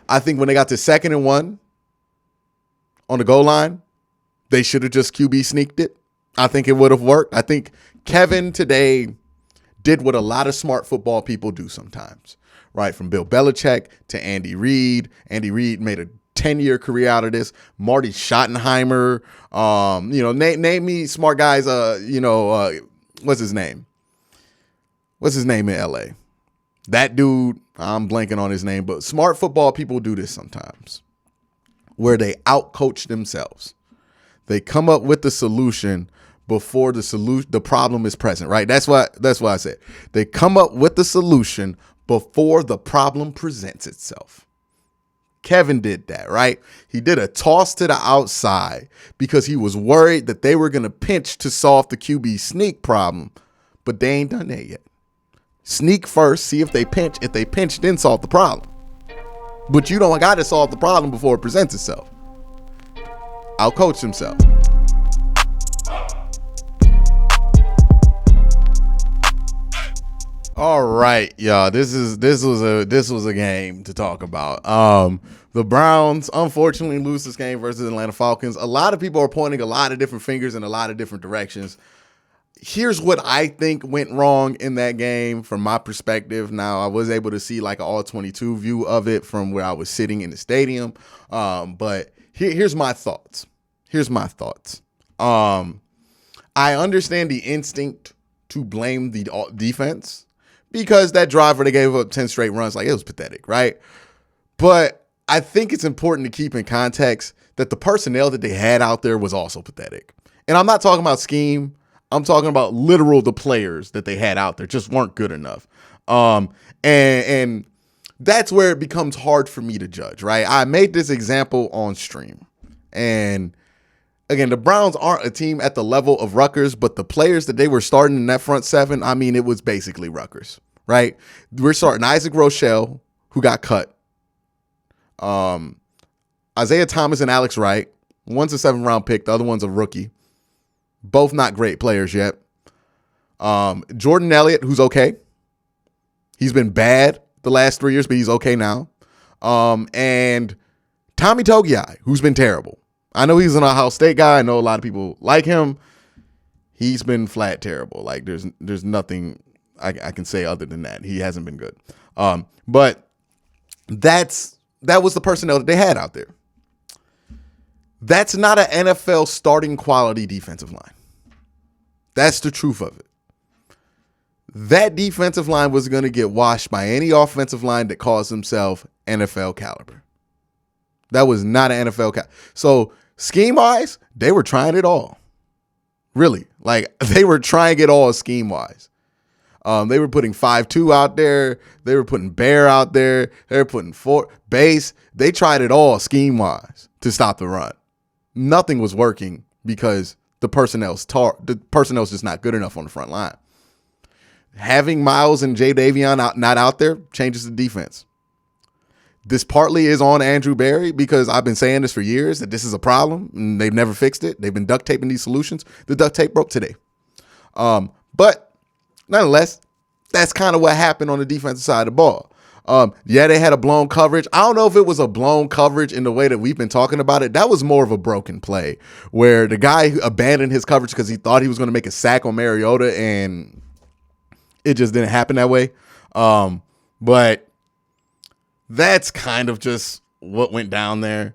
I think when they got to 2nd and 1 on the goal line, they should have just QB sneaked it. I think it would have worked. I think Kevin today did what a lot of smart football people do sometimes, right? From Bill Belichick to Andy Reid. Andy Reid made a 10-year career out of this. Marty Schottenheimer. Name me smart guys. What's his name? What's his name in LA? That dude, I'm blanking on his name, but smart football people do this sometimes where they outcoach themselves. They come up with the solution before the problem is present, right? That's why I said they come up with the solution before the problem presents itself. Kevin did that, right? He did a toss to the outside because he was worried that they were going to pinch to solve the QB sneak problem, but they ain't done that yet. Sneak first, see if they pinch. If they pinch, then solve the problem. But you don't got to solve the problem before it presents itself. Outcoach himself. All right, y'all. This was a game to talk about. The Browns unfortunately lose this game versus the Atlanta Falcons. A lot of people are pointing a lot of different fingers in a lot of different directions. Here's what I think went wrong in that game from my perspective. Now, I was able to see like an all-22 view of it from where I was sitting in the stadium. But here's my thoughts. I understand the instinct to blame the defense because that drive where they gave up 10 straight runs, like it was pathetic, right? But I think it's important to keep in context that the personnel that they had out there was also pathetic. And I'm not talking about scheme. I'm talking about literal the players that they had out there just weren't good enough. And that's where it becomes hard for me to judge, right? I made this example on stream. And again, the Browns aren't a team at the level of Rutgers, but the players that they were starting in that front seven, I mean, it was basically Rutgers, right? We're starting Isaac Rochelle, who got cut. Isaiah Thomas and Alex Wright. One's a 7th round pick. The other one's a rookie. Both not great players yet. Jordan Elliott, who's okay. He's been bad the last 3 years, but he's okay now. And Tommy Togiai, who's been terrible. I know he's an Ohio State guy. I know a lot of people like him. He's been flat terrible. Like there's nothing I can say other than that. He hasn't been good. But that was the personnel that they had out there. That's not an NFL starting quality defensive line. That's the truth of it. That defensive line was going to get washed by any offensive line that calls themselves NFL caliber. That was not an NFL caliber. So scheme-wise, they were trying it all. Really. Like, they were trying it all scheme-wise. They were putting 5-2 out there. They were putting Bear out there. They were putting base. They tried it all scheme-wise to stop the run. Nothing was working because the personnel's just not good enough on the front line. Having Miles and Jay Davion not out there changes the defense. This partly is on Andrew Berry because I've been saying this for years that this is a problem and they've never fixed it. They've been duct taping these solutions. The duct tape broke today. But nonetheless, that's kind of what happened on the defensive side of the ball. They had a blown coverage. I don't know if it was a blown coverage in the way that we've been talking about it. That was more of a broken play where the guy abandoned his coverage because he thought he was going to make a sack on Mariota, and it just didn't happen that way. But that's kind of just what went down there.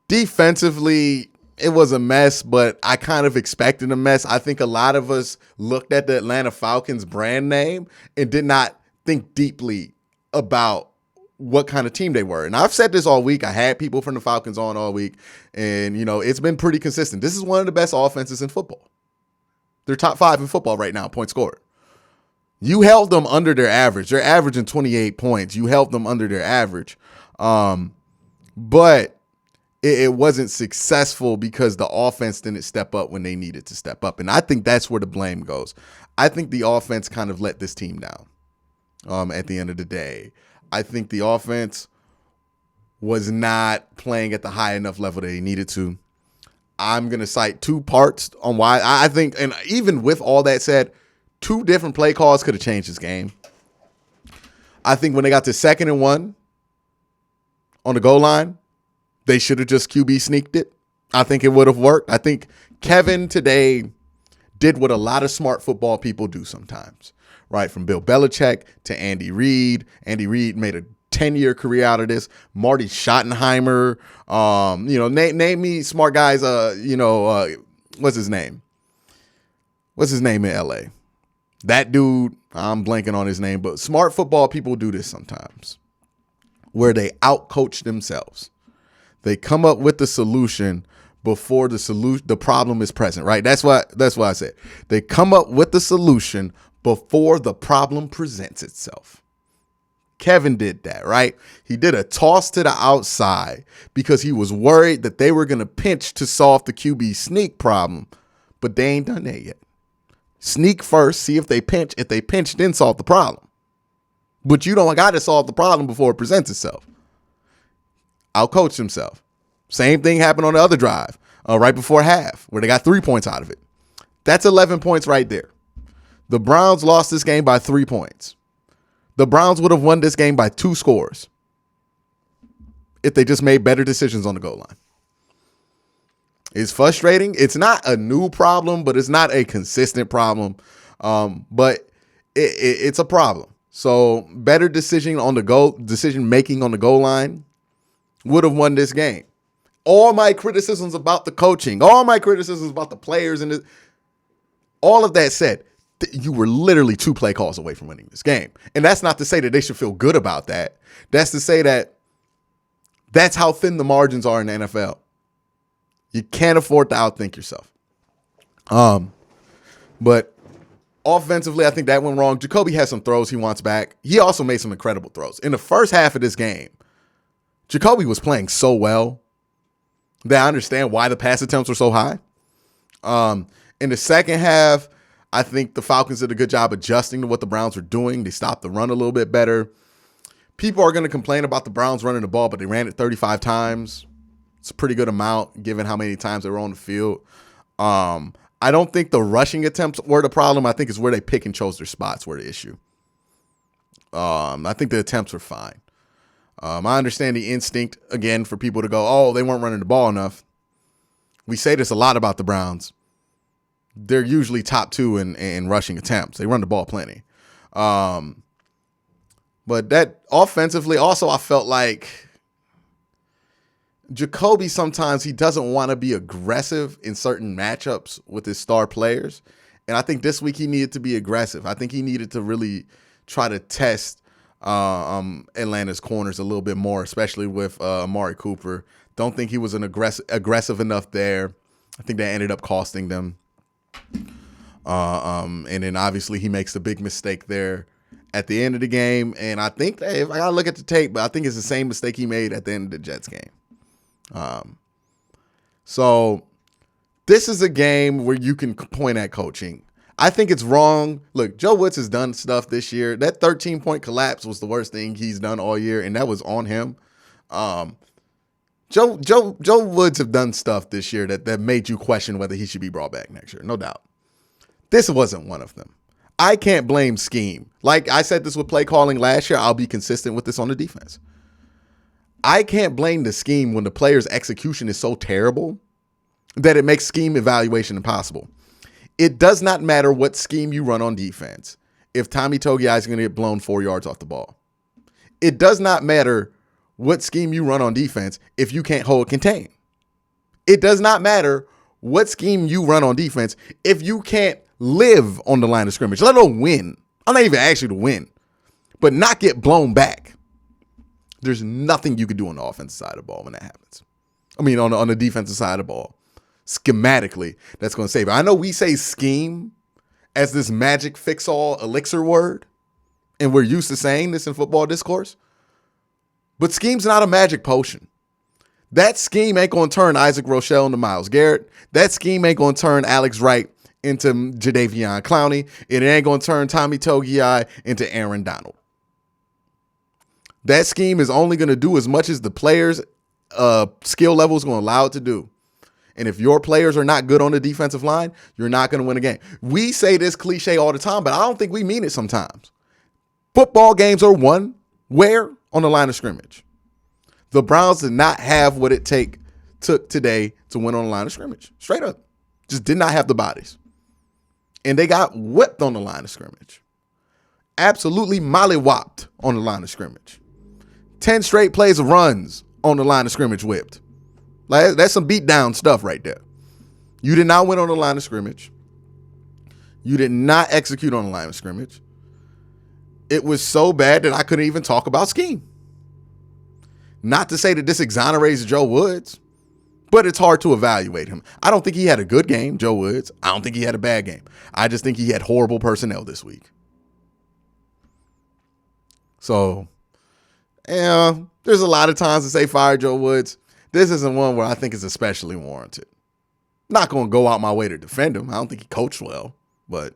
Defensively, it was a mess, but I kind of expected a mess. I think a lot of us looked at the Atlanta Falcons brand name and did not think deeply about what kind of team they were. And I've said this all week. I had people from the Falcons on all week, and, it's been pretty consistent. This is one of the best offenses in football. They're top 5 in football right now, points scored. You held them under their average. They're averaging 28 points. You held them under their average. But it wasn't successful because the offense didn't step up when they needed to step up. And I think that's where the blame goes. I think the offense kind of let this team down at the end of the day. I think the offense was not playing at the high enough level that they needed to. I'm going to cite 2 parts on why I think, and even with all that said, 2 different play calls could have changed this game. I think when they got to 2nd and 1 on the goal line, they should have just QB sneaked it. I think it would have worked. I think Kevin today did what a lot of smart football people do sometimes, right? From Bill Belichick to Andy Reid. Andy Reid made a 10-year career out of this. Marty Schottenheimer. Name me smart guys. What's his name? What's his name in LA? That dude, I'm blanking on his name, but smart football people do this sometimes, where they outcoach themselves. They come up with the solution before the problem is present, right? That's why I said they come up with the solution before the problem presents itself. Kevin did that, right? He did a toss to the outside because he was worried that they were going to pinch to solve the QB sneak problem, but they ain't done that yet. Sneak first, see if they pinch. If they pinch, then solve the problem. But you don't got to solve the problem before it presents itself. Outcoached himself. Same thing happened on the other drive, right before half, where they got 3 points out of it. That's 11 points right there. The Browns lost this game by 3 points. The Browns would have won this game by 2 scores if they just made better decisions on the goal line. It's frustrating. It's not a new problem, but it's not a consistent problem. But it's a problem. So better decision making on the goal line would have won this game. All my criticisms about the coaching, all my criticisms about the players, and all of that said, you were literally 2 play calls away from winning this game. And that's not to say that they should feel good about that. That's to say that that's how thin the margins are in the NFL. You can't afford to outthink yourself. But offensively, I think that went wrong. Jacoby has some throws he wants back. He also made some incredible throws. In the first half of this game, Jacoby was playing so well that I understand why the pass attempts were so high. In the second half, I think the Falcons did a good job adjusting to what the Browns were doing. They stopped the run a little bit better. People are going to complain about the Browns running the ball, but they ran it 35 times. It's a pretty good amount given how many times they were on the field. I don't think the rushing attempts were the problem. I think it's where they pick and chose their spots were the issue. I think the attempts were fine. I understand the instinct, again, for people to go, oh, they weren't running the ball enough. We say this a lot about the Browns. They're usually top 2 in rushing attempts. They run the ball plenty. But that offensively, also, I felt like Jacoby, sometimes he doesn't want to be aggressive in certain matchups with his star players. And I think this week he needed to be aggressive. I think he needed to really try to test Atlanta's corners a little bit more, especially with Amari Cooper. Don't think he was aggressive enough there. I think that ended up costing them. And then obviously he makes the big mistake there at the end of the game. And I think that if I got to look at the tape, but I think it's the same mistake he made at the end of the Jets game. So this is a game where you can point at coaching. I think it's wrong. Look, Joe Woods has done stuff this year. That 13-point collapse was the worst thing he's done all year, and that was on him. Joe Woods have done stuff this year that made you question whether he should be brought back next year, no doubt. This wasn't one of them. I can't blame scheme. Like I said this with play calling last year, I'll be consistent with this on the defense. I can't blame the scheme when the player's execution is so terrible that it makes scheme evaluation impossible. It does not matter what scheme you run on defense if Tommy Togiai is going to get blown 4 yards off the ball. It does not matter what scheme you run on defense if you can't hold contain. It does not matter what scheme you run on defense if you can't live on the line of scrimmage, let alone win. I'm not even asking you to win, but not get blown back. There's nothing you can do on the offensive side of the ball when that happens. I mean, on the defensive side of the ball. Schematically, that's going to save it. I know we say scheme as this magic fix-all elixir word, and we're used to saying this in football discourse, but scheme's not a magic potion. That scheme ain't going to turn Isaac Rochelle into Myles Garrett. That scheme ain't going to turn Alex Wright into Jadeveon Clowney. It ain't going to turn Tommy Togiai into Aaron Donald. That scheme is only going to do as much as the players' skill level is going to allow it to do. And if your players are not good on the defensive line, you're not going to win a game. We say this cliche all the time, but I don't think we mean it sometimes. Football games are won where? On the line of scrimmage. The Browns did not have what it took today to win on the line of scrimmage. Straight up. Just did not have the bodies. And they got whipped on the line of scrimmage. Absolutely mollywopped on the line of scrimmage. 10 straight plays of runs on the line of scrimmage whipped. Like, that's some beat down stuff right there. You did not win on the line of scrimmage. You did not execute on the line of scrimmage. It was so bad that I couldn't even talk about scheme. Not to say that this exonerates Joe Woods, but it's hard to evaluate him. I don't think he had a good game, Joe Woods. I don't think he had a bad game. I just think he had horrible personnel this week. So, yeah, there's a lot of times to say fire Joe Woods. This isn't one where I think it's especially warranted. Not going to go out my way to defend him. I don't think he coached well, but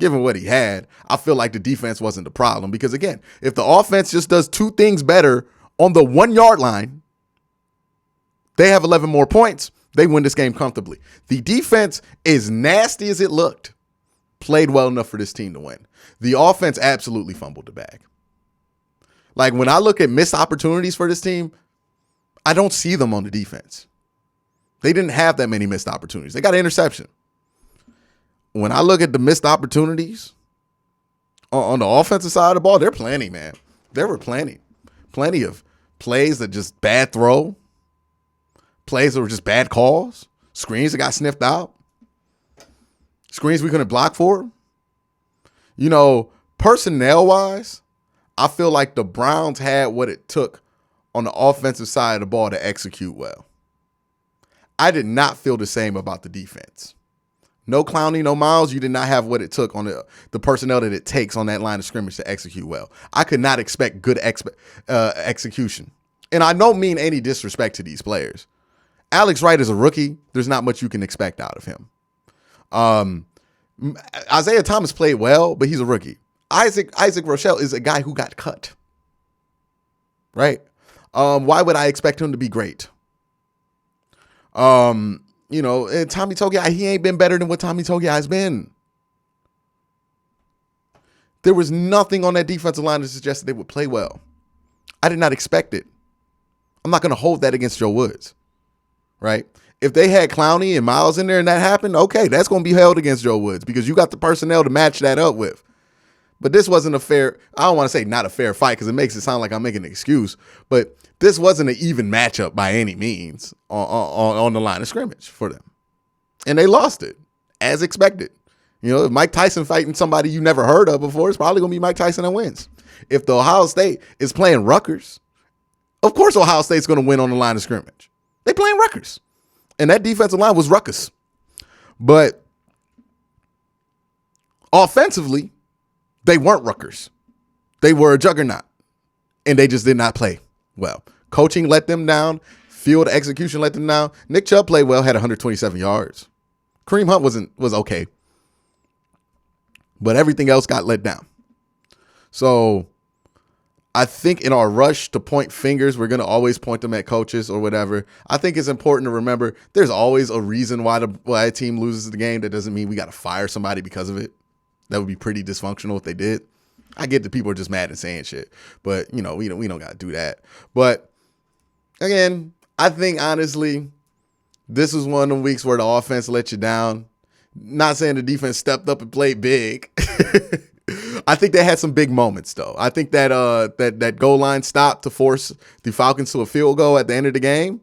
given what he had, I feel like the defense wasn't the problem. Because again, if the offense just does two things better on the 1 yard line, they have 11 more points. They win this game comfortably. The defense, as nasty as it looked, played well enough for this team to win. The offense absolutely fumbled the bag. Like, when I look at missed opportunities for this team, I don't see them on the defense. They didn't have that many missed opportunities. They got an interception. When I look at the missed opportunities on the offensive side of the ball, they're plenty, man. There were plenty. Plenty of plays that just bad throw. Plays that were just bad calls. Screens that got sniffed out. Screens we couldn't block for. You know, personnel-wise, I feel like the Browns had what it took on the offensive side of the ball to execute well. I did not feel the same about the defense. No Clowney, no Miles. You did not have what it took on the personnel that it takes on that line of scrimmage to execute well. I could not expect good execution. And I don't mean any disrespect to these players. Alex Wright is a rookie. There's not much you can expect out of him. Isaiah Thomas played well, but he's a rookie. Isaac Rochelle is a guy who got cut. Right? Why would I expect him to be great? You know, and Tommy Togiai, he ain't been better than what Tommy Togiai has been. There was nothing on that defensive line that suggested they would play well. I did not expect it. I'm not going to hold that against Joe Woods, right? If they had Clowney and Miles in there and that happened, okay, that's going to be held against Joe Woods because you got the personnel to match that up with. But this wasn't a fair, I don't want to say not a fair fight because it makes it sound like I'm making an excuse, but this wasn't an even matchup by any means on the line of scrimmage for them. And they lost it, as expected. You know, if Mike Tyson fighting somebody you never heard of before, it's probably going to be Mike Tyson that wins. If the Ohio State is playing Rutgers, of course Ohio State's going to win on the line of scrimmage. They playing Rutgers. And that defensive line was ruckus. But offensively, they weren't Rutgers. They were a juggernaut. And they just did not play well. Coaching let them down. Field execution let them down. Nick Chubb played well, had 127 yards. Kareem Hunt was okay. But everything else got let down. So I think in our rush to point fingers, we're going to always point them at coaches or whatever. I think it's important to remember there's always a reason why a team loses the game. That doesn't mean we got to fire somebody because of it. That would be pretty dysfunctional if they did. I get that people are just mad and saying shit, but you know, we don't got to do that. But again, I think honestly, this was one of the weeks where the offense let you down. Not saying the defense stepped up and played big. I think they had some big moments though. I think that that goal line stop to force the Falcons to a field goal at the end of the game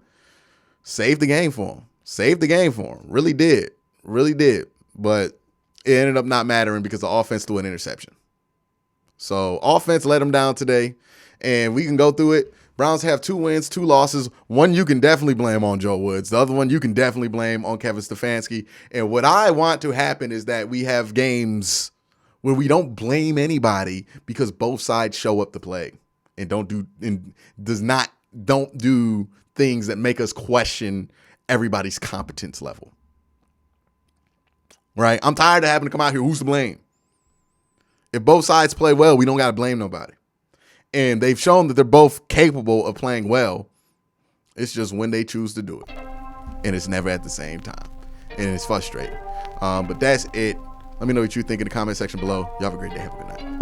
saved the game for them. Saved the game for them. Really did. Really did. But it ended up not mattering because the offense threw an interception. So offense let them down today, and we can go through it. Browns have 2 wins, 2 losses. One you can definitely blame on Joe Woods. The other one you can definitely blame on Kevin Stefanski. And what I want to happen is that we have games where we don't blame anybody because both sides show up to play and don't do things that make us question everybody's competence level. Right? I'm tired of having to come out here. Who's to blame? If both sides play well, we don't got to blame nobody. And they've shown that they're both capable of playing well. It's just when they choose to do it. And it's never at the same time. And it's frustrating. But that's it. Let me know what you think in the comment section below. Y'all have a great day. Have a good night.